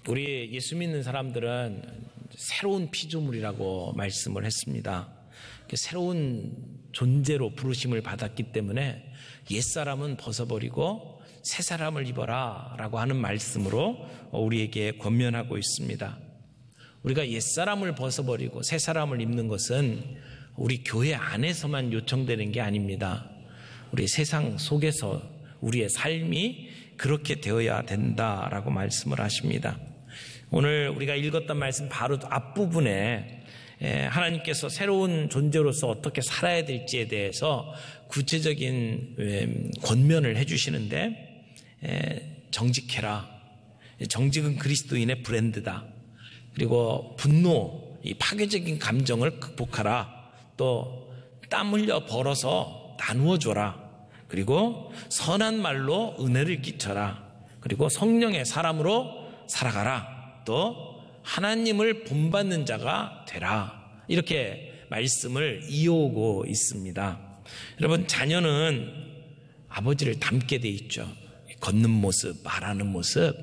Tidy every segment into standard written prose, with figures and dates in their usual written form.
우리 예수 믿는 사람들은 새로운 피조물이라고 말씀을 했습니다. 새로운 존재로 부르심을 받았기 때문에 옛사람은 벗어버리고 새사람을 입어라 라고 하는 말씀으로 우리에게 권면하고 있습니다. 우리가 옛사람을 벗어버리고 새사람을 입는 것은 우리 교회 안에서만 요청되는 게 아닙니다. 우리 세상 속에서 우리의 삶이 그렇게 되어야 된다라고 말씀을 하십니다. 오늘 우리가 읽었던 말씀 바로 앞부분에 하나님께서 새로운 존재로서 어떻게 살아야 될지에 대해서 구체적인 권면을 해주시는데, 정직해라. 정직은 그리스도인의 브랜드다. 그리고 분노, 이 파괴적인 감정을 극복하라. 또 땀 흘려 벌어서 나누어 줘라. 그리고 선한 말로 은혜를 끼쳐라. 그리고 성령의 사람으로 살아가라. 또 하나님을 본받는 자가 되라. 이렇게 말씀을 이어오고 있습니다. 여러분, 자녀는 아버지를 닮게 되어 있죠. 걷는 모습, 말하는 모습,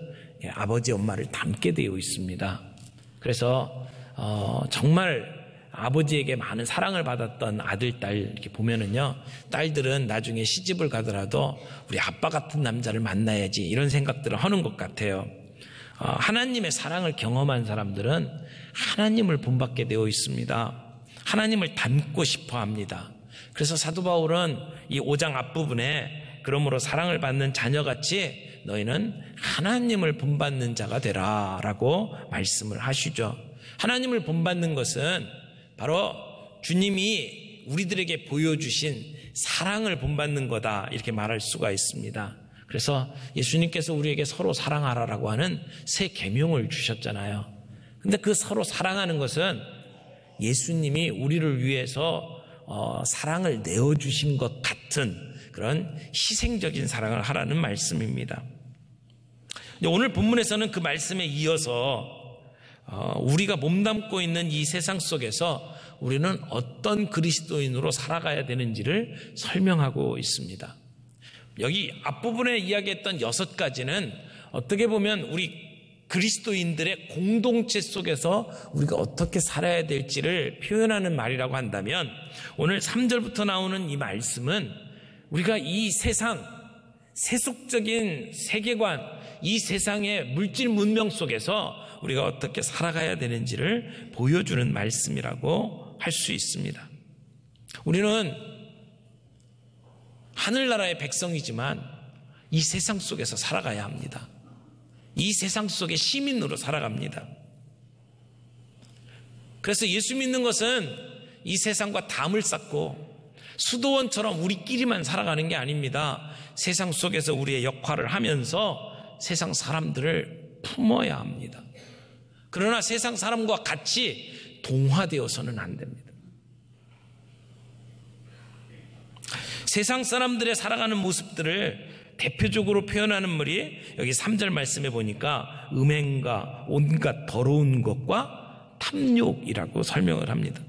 아버지 엄마를 닮게 되어 있습니다. 그래서 정말 아버지에게 많은 사랑을 받았던 아들, 딸 이렇게 보면은요, 딸들은 나중에 시집을 가더라도 우리 아빠 같은 남자를 만나야지 이런 생각들을 하는 것 같아요. 하나님의 사랑을 경험한 사람들은 하나님을 본받게 되어 있습니다. 하나님을 닮고 싶어 합니다. 그래서 사도 바울은 이 5장 앞부분에 그러므로 사랑을 받는 자녀같이 너희는 하나님을 본받는 자가 되라 라고 말씀을 하시죠. 하나님을 본받는 것은 바로 주님이 우리들에게 보여주신 사랑을 본받는 거다, 이렇게 말할 수가 있습니다. 그래서 예수님께서 우리에게 서로 사랑하라라고 하는 새 계명을 주셨잖아요. 근데 그 서로 사랑하는 것은 예수님이 우리를 위해서 사랑을 내어주신 것 같은 그런 희생적인 사랑을 하라는 말씀입니다. 오늘 본문에서는 그 말씀에 이어서 우리가 몸담고 있는 이 세상 속에서 우리는 어떤 그리스도인으로 살아가야 되는지를 설명하고 있습니다. 여기 앞부분에 이야기했던 6가지는 어떻게 보면 우리 그리스도인들의 공동체 속에서 우리가 어떻게 살아야 될지를 표현하는 말이라고 한다면, 오늘 3절부터 나오는 이 말씀은 우리가 이 세상, 세속적인 세계관, 이 세상의 물질 문명 속에서 우리가 어떻게 살아가야 되는지를 보여주는 말씀이라고 할 수 있습니다. 우리는 하늘나라의 백성이지만 이 세상 속에서 살아가야 합니다. 이 세상 속의 시민으로 살아갑니다. 그래서 예수 믿는 것은 이 세상과 담을 쌓고 수도원처럼 우리끼리만 살아가는 게 아닙니다. 세상 속에서 우리의 역할을 하면서 세상 사람들을 품어야 합니다. 그러나 세상 사람과 같이 동화되어서는 안 됩니다. 세상 사람들의 살아가는 모습들을 대표적으로 표현하는 말이 여기 3절 말씀에 보니까 음행과 온갖 더러운 것과 탐욕이라고 설명을 합니다.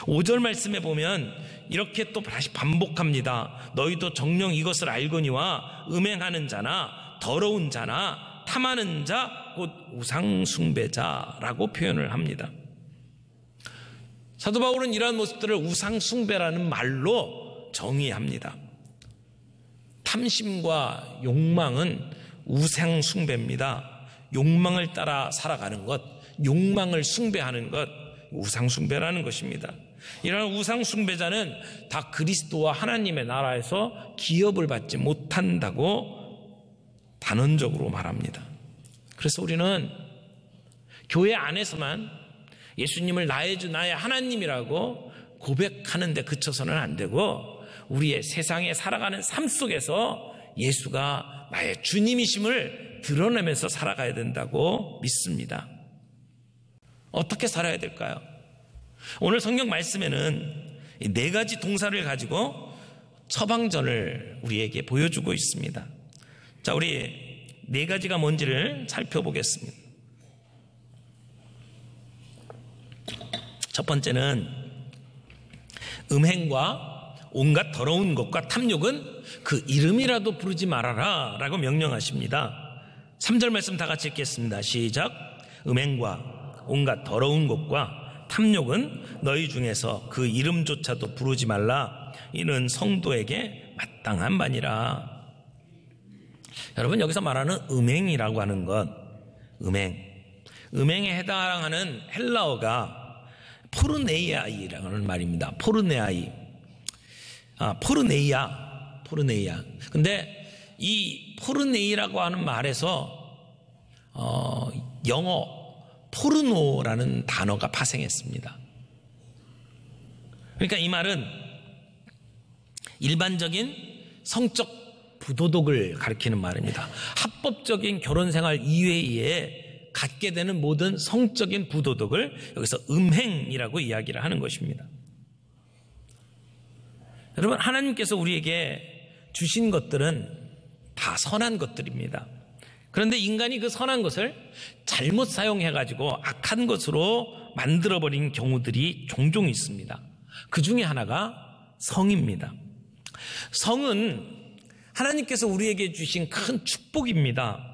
5절 말씀에 보면 이렇게 또 다시 반복합니다. 너희도 정녕 이것을 알거니와 음행하는 자나 더러운 자나 탐하는 자 곧 우상 숭배자라고 표현을 합니다. 사도 바울은 이러한 모습들을 우상 숭배라는 말로 정의합니다. 탐심과 욕망은 우상 숭배입니다. 욕망을 따라 살아가는 것, 욕망을 숭배하는 것, 우상 숭배라는 것입니다. 이러한 우상 숭배자는 다 그리스도와 하나님의 나라에서 기업을 받지 못한다고 단언적으로 말합니다. 그래서 우리는 교회 안에서만 예수님을 나의 주 나의 하나님이라고 고백하는 데 그쳐서는 안 되고, 우리의 세상에 살아가는 삶 속에서 예수가 나의 주님이심을 드러내면서 살아가야 된다고 믿습니다. 어떻게 살아야 될까요? 오늘 성경 말씀에는 4가지 동사를 가지고 처방전을 우리에게 보여주고 있습니다. 자, 우리 4가지가 뭔지를 살펴보겠습니다. 첫 번째는 음행과 온갖 더러운 것과 탐욕은 그 이름이라도 부르지 말아라 라고 명령하십니다. 3절 말씀 다 같이 읽겠습니다. 시작. 음행과 온갖 더러운 것과 탐욕은 너희 중에서 그 이름조차도 부르지 말라. 이는 성도에게 마땅한 바니라. 여러분, 여기서 말하는 음행이라고 하는 것, 음행에 해당하는 헬라어가 포르네이아이라는 말입니다. 포르네이아. 근데 이 포르네이라고 하는 말에서 영어 포르노라는 단어가 파생했습니다. 그러니까 이 말은 일반적인 성적 부도덕을 가리키는 말입니다. 합법적인 결혼 생활 이외에 갖게 되는 모든 성적인 부도덕을 여기서 음행이라고 이야기를 하는 것입니다. 여러분, 하나님께서 우리에게 주신 것들은 다 선한 것들입니다. 그런데 인간이 그 선한 것을 잘못 사용해가지고 악한 것으로 만들어버린 경우들이 종종 있습니다. 그 중에 하나가 성입니다. 성은 하나님께서 우리에게 주신 큰 축복입니다.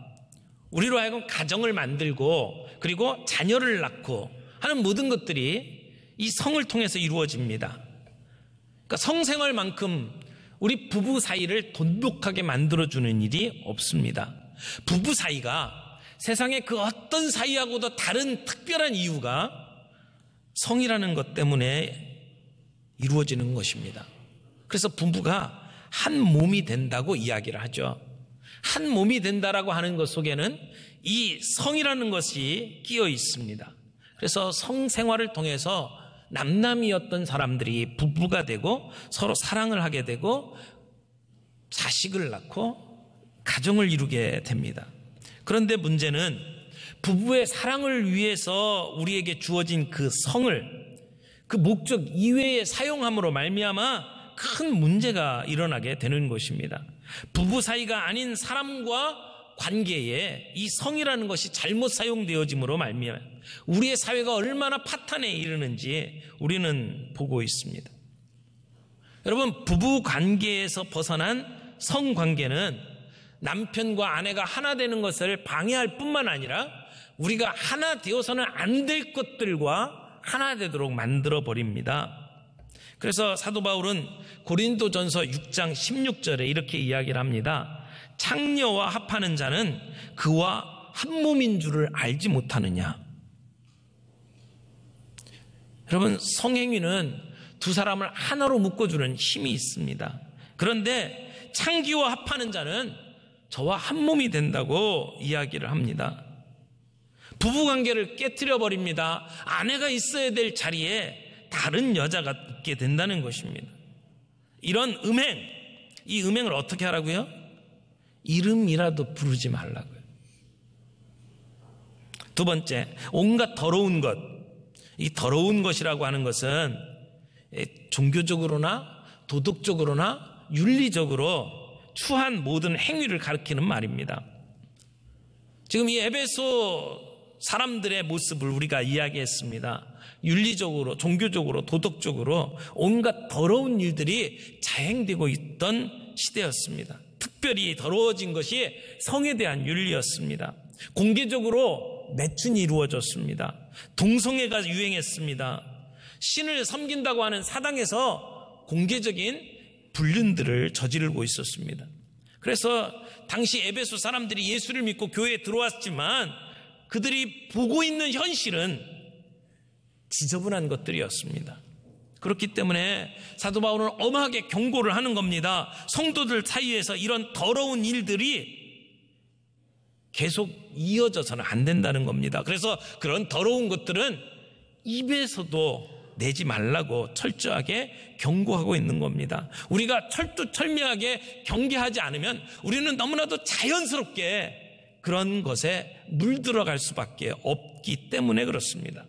우리로 하여금 가정을 만들고 그리고 자녀를 낳고 하는 모든 것들이 이 성을 통해서 이루어집니다. 그러니까 성생활만큼 우리 부부 사이를 돈독하게 만들어주는 일이 없습니다. 부부 사이가 세상의 그 어떤 사이하고도 다른 특별한 이유가 성이라는 것 때문에 이루어지는 것입니다. 그래서 부부가 한 몸이 된다고 이야기를 하죠. 한 몸이 된다라고 하는 것 속에는 이 성이라는 것이 끼어 있습니다. 그래서 성생활을 통해서 남남이었던 사람들이 부부가 되고 서로 사랑을 하게 되고 자식을 낳고 가정을 이루게 됩니다. 그런데 문제는 부부의 사랑을 위해서 우리에게 주어진 그 성을 그 목적 이외에 사용함으로 말미암아 큰 문제가 일어나게 되는 것입니다. 부부 사이가 아닌 사람과 관계에 이 성이라는 것이 잘못 사용되어짐으로 말미암아 우리의 사회가 얼마나 파탄에 이르는지 우리는 보고 있습니다. 여러분, 부부 관계에서 벗어난 성관계는 남편과 아내가 하나 되는 것을 방해할 뿐만 아니라 우리가 하나 되어서는 안 될 것들과 하나 되도록 만들어 버립니다. 그래서 사도 바울은 고린도전서 6장 16절에 이렇게 이야기를 합니다. 창녀와 합하는 자는 그와 한 몸인 줄을 알지 못하느냐. 여러분, 성행위는 두 사람을 하나로 묶어주는 힘이 있습니다. 그런데 창기와 합하는 자는 저와 한 몸이 된다고 이야기를 합니다. 부부관계를 깨트려 버립니다. 아내가 있어야 될 자리에 다른 여자가 있게 된다는 것입니다. 이런 음행, 이 음행을 어떻게 하라고요? 이름이라도 부르지 말라고요. 두 번째, 온갖 더러운 것. 이 더러운 것이라고 하는 것은 종교적으로나 도덕적으로나 윤리적으로 추한 모든 행위를 가리키는 말입니다. 지금 이 에베소 사람들의 모습을 우리가 이야기했습니다. 윤리적으로, 종교적으로, 도덕적으로 온갖 더러운 일들이 자행되고 있던 시대였습니다. 특별히 더러워진 것이 성에 대한 윤리였습니다. 공개적으로 매춘이 이루어졌습니다. 동성애가 유행했습니다. 신을 섬긴다고 하는 사당에서 공개적인 불륜들을 저지르고 있었습니다. 그래서 당시 에베소 사람들이 예수를 믿고 교회에 들어왔지만 그들이 보고 있는 현실은 지저분한 것들이었습니다. 그렇기 때문에 사도 바울은 엄하게 경고를 하는 겁니다. 성도들 사이에서 이런 더러운 일들이 계속 이어져서는 안 된다는 겁니다. 그래서 그런 더러운 것들은 입에서도 내지 말라고 철저하게 경고하고 있는 겁니다. 우리가 철두철미하게 경계하지 않으면 우리는 너무나도 자연스럽게 그런 것에 물들어갈 수밖에 없기 때문에 그렇습니다.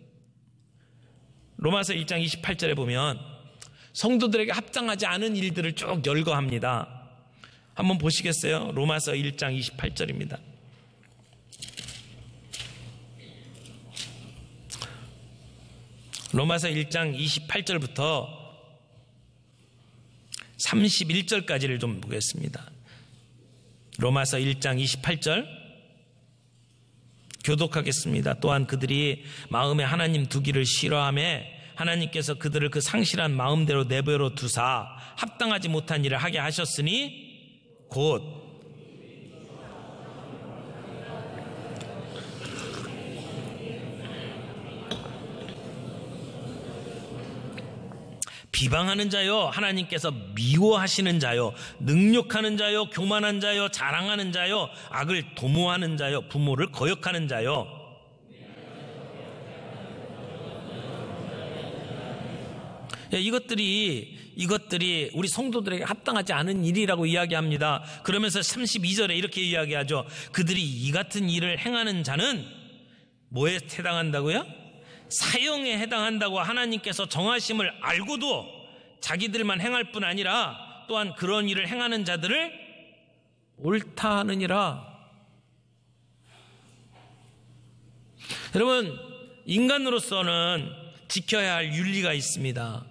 로마서 1장 28절에 보면 성도들에게 합당하지 않은 일들을 쭉 열거합니다. 한번 보시겠어요? 로마서 1장 28절입니다. 로마서 1장 28절부터 31절까지를 좀 보겠습니다. 로마서 1장 28절 교독하겠습니다. 또한 그들이 마음에 하나님 두기를 싫어하며 하나님께서 그들을 그 상실한 마음대로 내버려 두사 합당하지 못한 일을 하게 하셨으니 곧 비방하는 자요, 하나님께서 미워하시는 자요, 능욕하는 자요, 교만한 자요, 자랑하는 자요, 악을 도모하는 자요, 부모를 거역하는 자요. 이것들이 우리 성도들에게 합당하지 않은 일이라고 이야기합니다. 그러면서 32절에 이렇게 이야기하죠. 그들이 이 같은 일을 행하는 자는 뭐에 해당한다고요? 사형에 해당한다고 하나님께서 정하심을 알고도 자기들만 행할 뿐 아니라 또한 그런 일을 행하는 자들을 옳다 하느니라. 여러분, 인간으로서는 지켜야 할 윤리가 있습니다.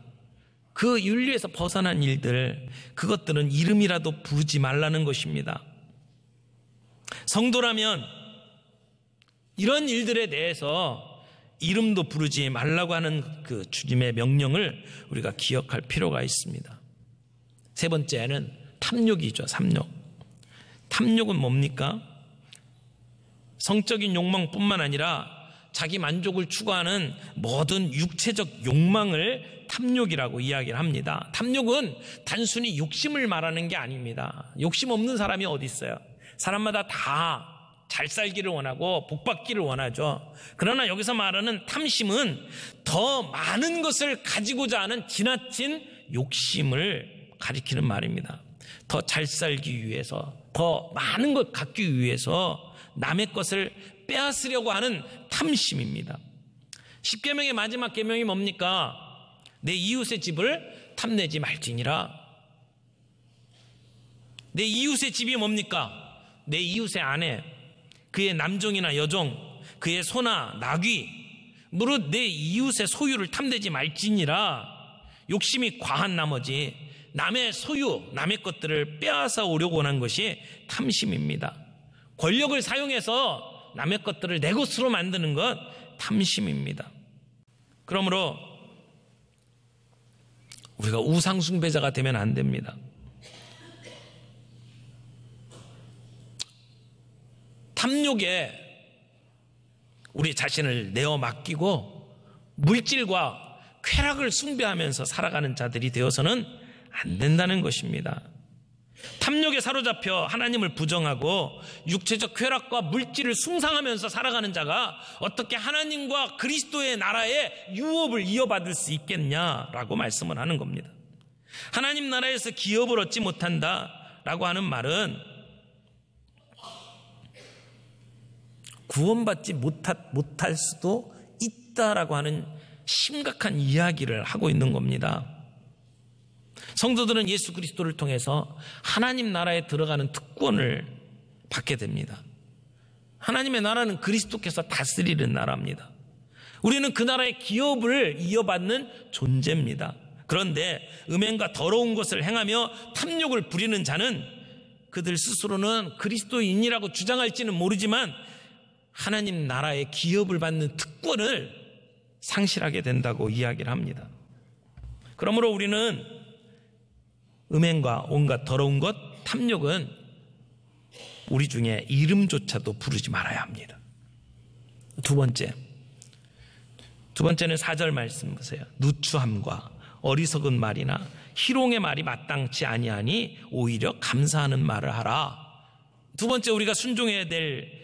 그 윤리에서 벗어난 일들, 그것들은 이름이라도 부르지 말라는 것입니다. 성도라면 이런 일들에 대해서 이름도 부르지 말라고 하는 그 주님의 명령을 우리가 기억할 필요가 있습니다. 세 번째는 탐욕이죠. 탐욕은 뭡니까? 성적인 욕망뿐만 아니라 자기 만족을 추구하는 모든 육체적 욕망을 탐욕이라고 이야기를 합니다. 탐욕은 단순히 욕심을 말하는 게 아닙니다. 욕심 없는 사람이 어디 있어요? 사람마다 다 잘 살기를 원하고 복 받기를 원하죠. 그러나 여기서 말하는 탐심은 더 많은 것을 가지고자 하는 지나친 욕심을 가리키는 말입니다. 더 잘 살기 위해서, 더 많은 것 갖기 위해서 남의 것을 빼앗으려고 하는 탐심입니다. 10계명의 마지막 계명이 뭡니까? 내 이웃의 집을 탐내지 말지니라. 내 이웃의 집이 뭡니까? 내 이웃의 아내, 그의 남종이나 여종, 그의 소나 나귀, 무릇 내 이웃의 소유를 탐내지 말지니라. 욕심이 과한 나머지 남의 소유, 남의 것들을 빼앗아 오려고 하는 것이 탐심입니다. 권력을 사용해서 남의 것들을 내 것으로 만드는 것 탐심입니다. 그러므로 우리가 우상숭배자가 되면 안 됩니다. 탐욕에 우리 자신을 내어 맡기고 물질과 쾌락을 숭배하면서 살아가는 자들이 되어서는 안 된다는 것입니다. 탐욕에 사로잡혀 하나님을 부정하고 육체적 쾌락과 물질을 숭상하면서 살아가는 자가 어떻게 하나님과 그리스도의 나라의 유업을 이어받을 수 있겠냐라고 말씀을 하는 겁니다. 하나님 나라에서 기업을 얻지 못한다라고 하는 말은 구원받지 못할 수도 있다라고 하는 심각한 이야기를 하고 있는 겁니다. 성도들은 예수 그리스도를 통해서 하나님 나라에 들어가는 특권을 받게 됩니다. 하나님의 나라는 그리스도께서 다스리는 나라입니다. 우리는 그 나라의 기업을 이어받는 존재입니다. 그런데 음행과 더러운 것을 행하며 탐욕을 부리는 자는 그들 스스로는 그리스도인이라고 주장할지는 모르지만 하나님 나라의 기업을 받는 특권을 상실하게 된다고 이야기를 합니다. 그러므로 우리는 음행과 온갖 더러운 것, 탐욕은 우리 중에 이름조차도 부르지 말아야 합니다. 두 번째는 4절 말씀 보세요. 누추함과 어리석은 말이나 희롱의 말이 마땅치 아니하니 오히려 감사하는 말을 하라. 두 번째 우리가 순종해야 될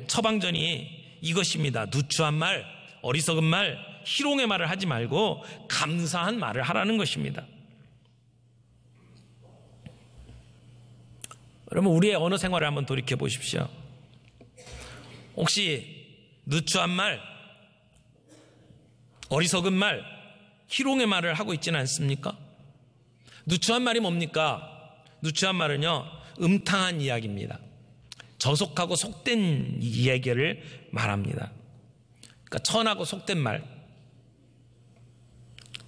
처방전이 이것입니다. 누추한 말, 어리석은 말, 희롱의 말을 하지 말고 감사한 말을 하라는 것입니다. 여러분, 우리의 언어 생활을 한번 돌이켜 보십시오. 혹시 누추한 말, 어리석은 말, 희롱의 말을 하고 있지는 않습니까? 누추한 말이 뭡니까? 누추한 말은요, 음탕한 이야기입니다. 저속하고 속된 이야기를 말합니다. 그러니까 천하고 속된 말,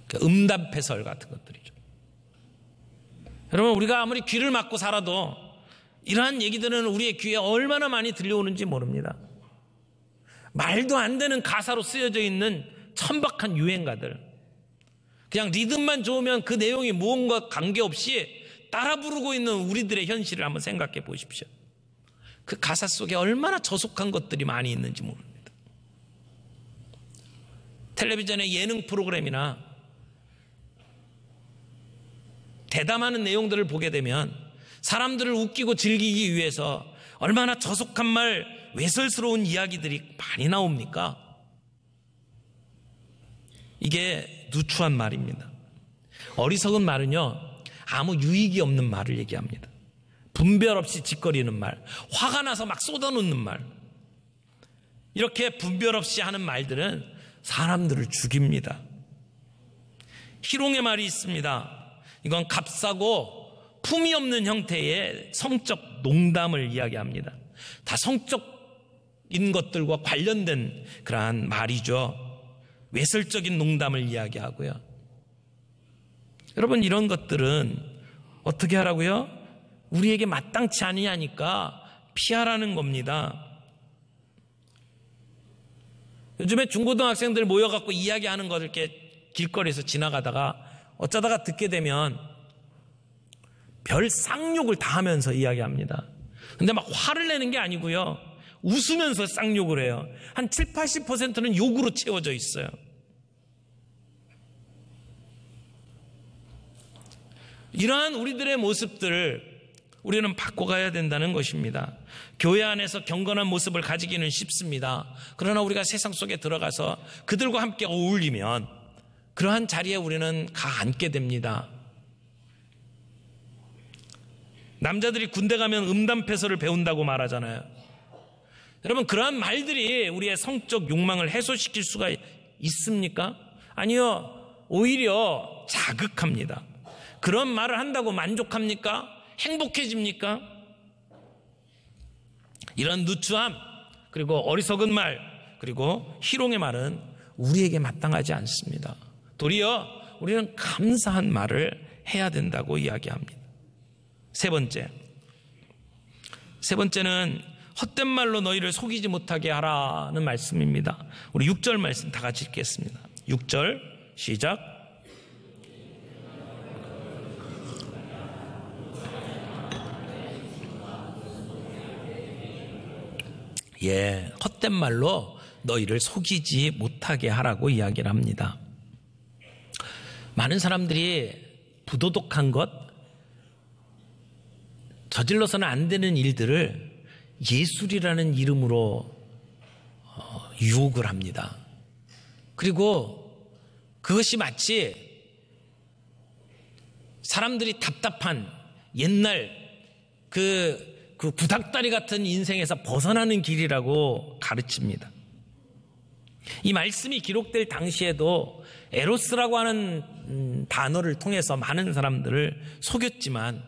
그러니까 음담패설 같은 것들이죠. 여러분, 우리가 아무리 귀를 막고 살아도 이러한 얘기들은 우리의 귀에 얼마나 많이 들려오는지 모릅니다. 말도 안 되는 가사로 쓰여져 있는 천박한 유행가들, 그냥 리듬만 좋으면 그 내용이 무언가 관계없이 따라 부르고 있는 우리들의 현실을 한번 생각해 보십시오. 그 가사 속에 얼마나 저속한 것들이 많이 있는지 모릅니다. 텔레비전의 예능 프로그램이나 대담하는 내용들을 보게 되면 사람들을 웃기고 즐기기 위해서 얼마나 저속한 말, 외설스러운 이야기들이 많이 나옵니까? 이게 누추한 말입니다. 어리석은 말은요, 아무 유익이 없는 말을 얘기합니다. 분별 없이 짓거리는 말, 화가 나서 막 쏟아놓는 말, 이렇게 분별 없이 하는 말들은 사람들을 죽입니다. 희롱의 말이 있습니다. 이건 값싸고 품이 없는 형태의 성적 농담을 이야기합니다. 다 성적인 것들과 관련된 그러한 말이죠. 외설적인 농담을 이야기하고요. 여러분, 이런 것들은 어떻게 하라고요? 우리에게 마땅치 아니하니까 피하라는 겁니다. 요즘에 중고등학생들 모여갖고 이야기하는 것을 이렇게 길거리에서 지나가다가 어쩌다가 듣게 되면 별 쌍욕을 다 하면서 이야기합니다. 근데 막 화를 내는 게 아니고요, 웃으면서 쌍욕을 해요. 한 7, 80%는 욕으로 채워져 있어요. 이러한 우리들의 모습들을 우리는 바꿔가야 된다는 것입니다. 교회 안에서 경건한 모습을 가지기는 쉽습니다. 그러나 우리가 세상 속에 들어가서 그들과 함께 어울리면 그러한 자리에 우리는 가 앉게 됩니다. 남자들이 군대 가면 음담패설을 배운다고 말하잖아요. 여러분, 그러한 말들이 우리의 성적 욕망을 해소시킬 수가 있습니까? 아니요, 오히려 자극합니다. 그런 말을 한다고 만족합니까? 행복해집니까? 이런 누추함, 그리고 어리석은 말, 그리고 희롱의 말은 우리에게 마땅하지 않습니다. 도리어 우리는 감사한 말을 해야 된다고 이야기합니다. 세 번째는 헛된 말로 너희를 속이지 못하게 하라는 말씀입니다. 우리 6절 말씀 다 같이 읽겠습니다. 6절 시작. 예, 헛된 말로 너희를 속이지 못하게 하라고 이야기를 합니다. 많은 사람들이 부도덕한 것, 저질러서는 안 되는 일들을 예술이라는 이름으로 유혹을 합니다. 그리고 그것이 마치 사람들이 답답한 옛날 그 구닥다리 같은 인생에서 벗어나는 길이라고 가르칩니다. 이 말씀이 기록될 당시에도 에로스라고 하는 단어를 통해서 많은 사람들을 속였지만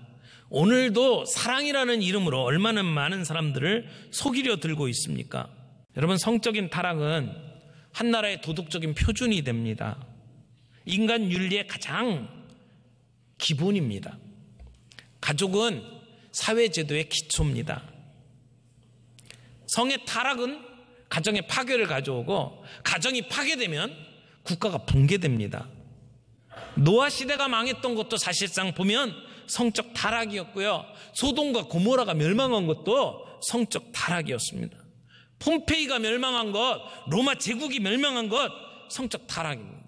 오늘도 사랑이라는 이름으로 얼마나 많은 사람들을 속이려 들고 있습니까? 여러분, 성적인 타락은 한 나라의 도덕적인 표준이 됩니다. 인간 윤리의 가장 기본입니다. 가족은 사회제도의 기초입니다. 성의 타락은 가정의 파괴를 가져오고, 가정이 파괴되면 국가가 붕괴됩니다. 노아 시대가 망했던 것도 사실상 보면 성적 타락이었고요, 소돔과 고모라가 멸망한 것도 성적 타락이었습니다. 폼페이가 멸망한 것, 로마 제국이 멸망한 것, 성적 타락입니다.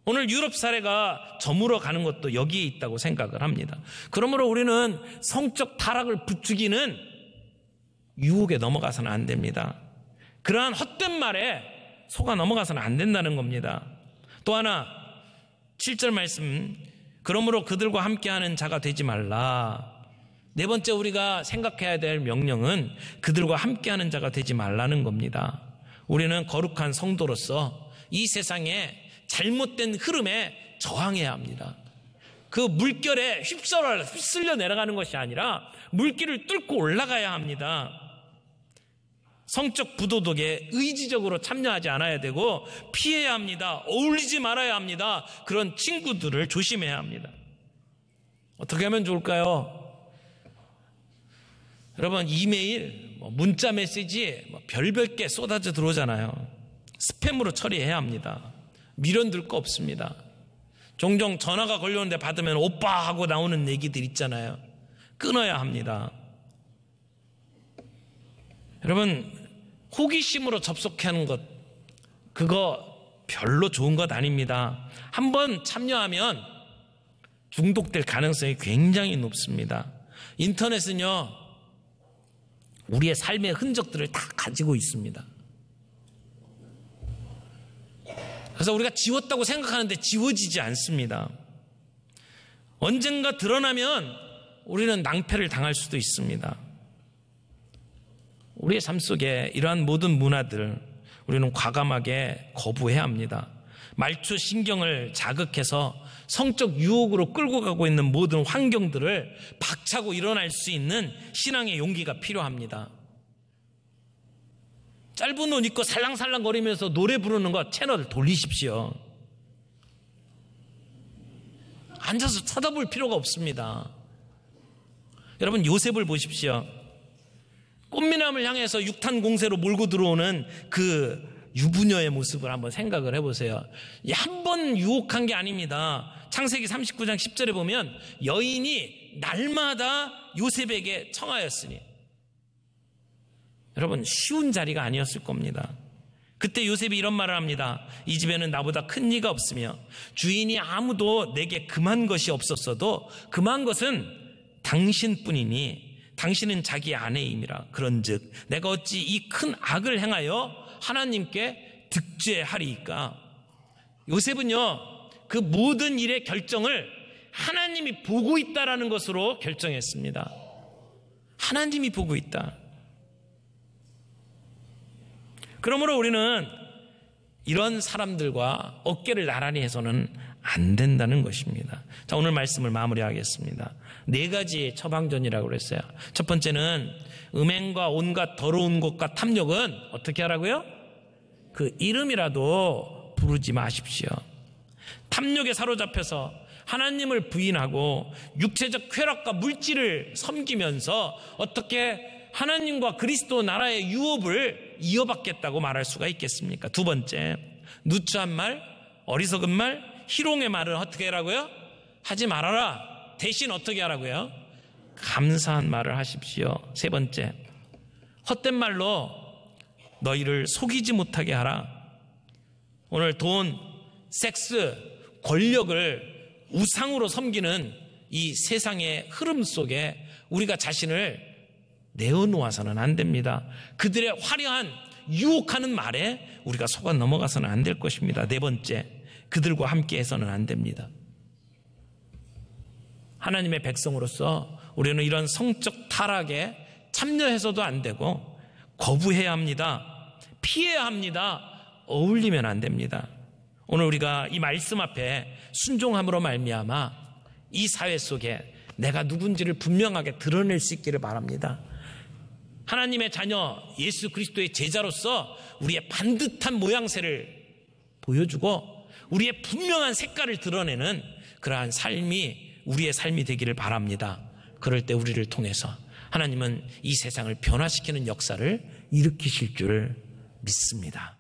오늘 유럽 사례가 저물어 가는 것도 여기에 있다고 생각을 합니다. 그러므로 우리는 성적 타락을 부추기는 유혹에 넘어가서는 안 됩니다. 그러한 헛된 말에 속아 넘어가서는 안 된다는 겁니다. 또 하나 7절 말씀, 그러므로 그들과 함께하는 자가 되지 말라. 네 번째 우리가 생각해야 될 명령은 그들과 함께하는 자가 되지 말라는 겁니다. 우리는 거룩한 성도로서 이 세상에 잘못된 흐름에 저항해야 합니다. 그 물결에 휩쓸려 내려가는 것이 아니라 물길을 뚫고 올라가야 합니다. 성적 부도덕에 의지적으로 참여하지 않아야 되고 피해야 합니다. 어울리지 말아야 합니다. 그런 친구들을 조심해야 합니다. 어떻게 하면 좋을까요? 여러분, 이메일, 문자 메시지 별별 게 쏟아져 들어오잖아요. 스팸으로 처리해야 합니다. 미련들 거 없습니다. 종종 전화가 걸려오는데 받으면 오빠 하고 나오는 얘기들 있잖아요. 끊어야 합니다. 여러분, 호기심으로 접속하는 것, 그거 별로 좋은 것 아닙니다. 한번 참여하면 중독될 가능성이 굉장히 높습니다. 인터넷은요, 우리의 삶의 흔적들을 다 가지고 있습니다. 그래서 우리가 지웠다고 생각하는데 지워지지 않습니다. 언젠가 드러나면 우리는 낭패를 당할 수도 있습니다. 우리의 삶 속에 이러한 모든 문화들 우리는 과감하게 거부해야 합니다. 말초 신경을 자극해서 성적 유혹으로 끌고 가고 있는 모든 환경들을 박차고 일어날 수 있는 신앙의 용기가 필요합니다. 짧은 옷 입고 살랑살랑 거리면서 노래 부르는 거 채널 돌리십시오. 앉아서 쳐다볼 필요가 없습니다. 여러분, 요셉을 보십시오. 꽃미남을 향해서 육탄 공세로 몰고 들어오는 그 유부녀의 모습을 한번 생각을 해보세요. 한 번 유혹한 게 아닙니다. 창세기 39장 10절에 보면 여인이 날마다 요셉에게 청하였으니, 여러분, 쉬운 자리가 아니었을 겁니다. 그때 요셉이 이런 말을 합니다. 이 집에는 나보다 큰 이가 없으며 주인이 아무도 내게 금한 것이 없었어도 금한 것은 당신뿐이니 당신은 자기 아내임이라. 그런즉 내가 어찌 이 큰 악을 행하여 하나님께 득죄하리이까. 요셉은요, 그 모든 일의 결정을 하나님이 보고 있다라는 것으로 결정했습니다. 하나님이 보고 있다. 그러므로 우리는 이런 사람들과 어깨를 나란히 해서는 안 된다는 것입니다. 자, 오늘 말씀을 마무리하겠습니다. 4가지의 처방전이라고 그랬어요. 첫 번째는 음행과 온갖 더러운 것과 탐욕은 어떻게 하라고요? 그 이름이라도 부르지 마십시오. 탐욕에 사로잡혀서 하나님을 부인하고 육체적 쾌락과 물질을 섬기면서 어떻게 하나님과 그리스도 나라의 유업을 이어받겠다고 말할 수가 있겠습니까? 두 번째, 누추한 말, 어리석은 말, 희롱의 말을 어떻게 하라고요? 하지 말아라. 대신 어떻게 하라고요? 감사한 말을 하십시오. 세 번째, 헛된 말로 너희를 속이지 못하게 하라. 오늘 돈, 섹스, 권력을 우상으로 섬기는 이 세상의 흐름 속에 우리가 자신을 내어놓아서는 안 됩니다. 그들의 화려한 유혹하는 말에 우리가 속아 넘어가서는 안 될 것입니다. 네 번째, 그들과 함께 해서는 안 됩니다. 하나님의 백성으로서 우리는 이런 성적 타락에 참여해서도 안 되고 거부해야 합니다. 피해야 합니다. 어울리면 안 됩니다. 오늘 우리가 이 말씀 앞에 순종함으로 말미암아 이 사회 속에 내가 누군지를 분명하게 드러낼 수 있기를 바랍니다. 하나님의 자녀 예수 그리스도의 제자로서 우리의 반듯한 모양새를 보여주고 우리의 분명한 색깔을 드러내는 그러한 삶이 우리의 삶이 되기를 바랍니다. 그럴 때 우리를 통해서 하나님은 이 세상을 변화시키는 역사를 일으키실 줄 믿습니다.